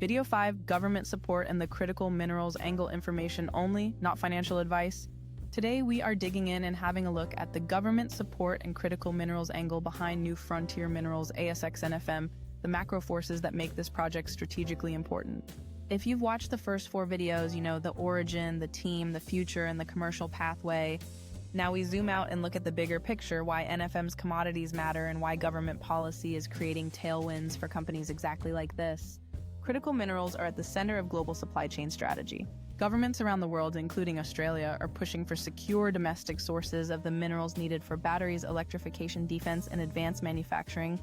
Video 5, Government Support and the Critical Minerals Angle Information Only, not financial advice. Today, we are digging in and having a look at the government support and critical minerals angle behind New Frontier Minerals ASX NFM, the macro forces that make this project strategically important. If you've watched the first 4 videos, you know the origin, the team, the future, and the commercial pathway. Now we zoom out and look at the bigger picture, why NFM's commodities matter and why government policy is creating tailwinds for companies exactly like this. Critical minerals are at the center of global supply chain strategy. Governments around the world, including Australia, are pushing for secure domestic sources of the minerals needed for batteries, electrification, defense, and advanced manufacturing.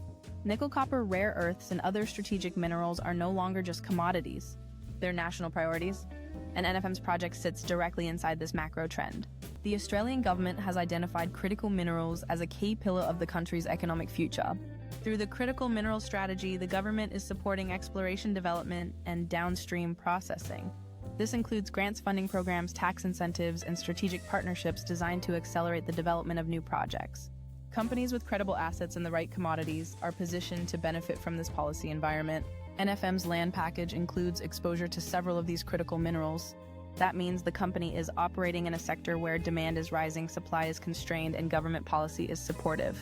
Nickel, copper, rare earths, and other strategic minerals are no longer just commodities. They're national priorities, and NFM's project sits directly inside this macro trend. The Australian government has identified critical minerals as a key pillar of the country's economic future. Through the critical mineral strategy, the government is supporting exploration, development, and downstream processing. This includes grants, funding programs, tax incentives, and strategic partnerships designed to accelerate the development of new projects. Companies with credible assets and the right commodities are positioned to benefit from this policy environment. NFM's land package includes exposure to several of these critical minerals. That means the company is operating in a sector where demand is rising, supply is constrained, and government policy is supportive.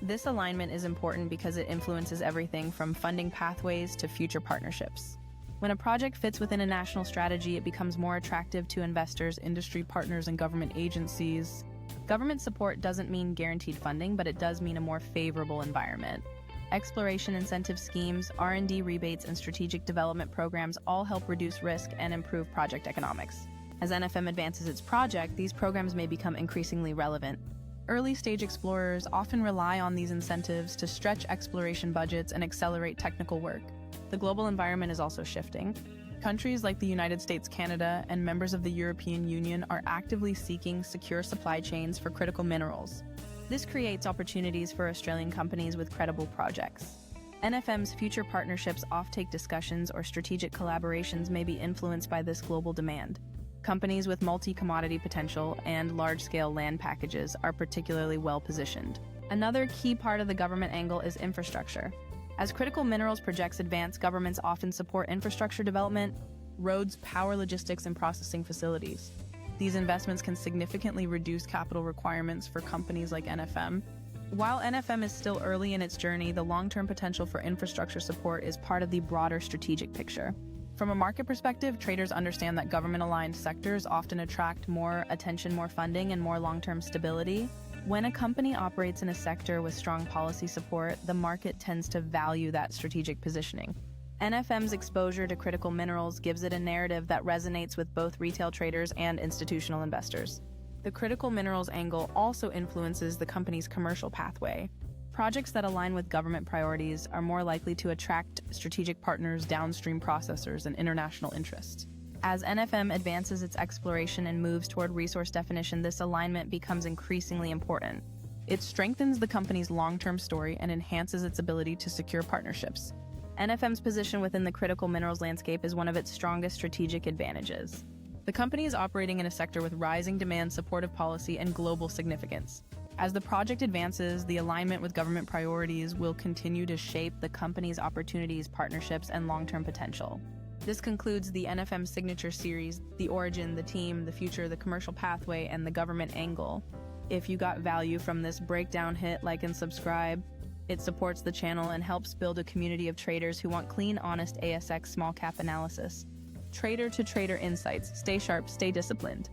This alignment is important because it influences everything from funding pathways to future partnerships. When a project fits within a national strategy, it becomes more attractive to investors, industry partners, and government agencies. Government support doesn't mean guaranteed funding, but it does mean a more favorable environment. Exploration incentive schemes, R&D rebates, and strategic development programs all help reduce risk and improve project economics. As NFM advances its project, these programs may become increasingly relevant. Early-stage explorers often rely on these incentives to stretch exploration budgets and accelerate technical work. The global environment is also shifting. Countries like the United States, Canada, and members of the European Union are actively seeking secure supply chains for critical minerals. This creates opportunities for Australian companies with credible projects. NFM's future partnerships, offtake discussions, or strategic collaborations may be influenced by this global demand. Companies with multi-commodity potential and large-scale land packages are particularly well-positioned. Another key part of the government angle is infrastructure. As critical minerals projects advance, governments often support infrastructure development, roads, power, logistics, and processing facilities. These investments can significantly reduce capital requirements for companies like NFM. While NFM is still early in its journey, the long-term potential for infrastructure support is part of the broader strategic picture. From a market perspective, traders understand that government-aligned sectors often attract more attention, more funding, and more long-term stability. When a company operates in a sector with strong policy support, the market tends to value that strategic positioning. NFM's exposure to critical minerals gives it a narrative that resonates with both retail traders and institutional investors. The critical minerals angle also influences the company's commercial pathway. Projects that align with government priorities are more likely to attract strategic partners, downstream processors, and international interests. As NFM advances its exploration and moves toward resource definition, this alignment becomes increasingly important. It strengthens the company's long-term story and enhances its ability to secure partnerships. NFM's position within the critical minerals landscape is one of its strongest strategic advantages. The company is operating in a sector with rising demand, supportive policy, and global significance. As the project advances, the alignment with government priorities will continue to shape the company's opportunities, partnerships, and long-term potential. This concludes the NFM Signature Series, the origin, the team, the future, the commercial pathway, and the government angle. If you got value from this breakdown, hit like and subscribe. It supports the channel and helps build a community of traders who want clean, honest ASX small cap analysis. Trader to trader insights. Stay sharp, stay disciplined.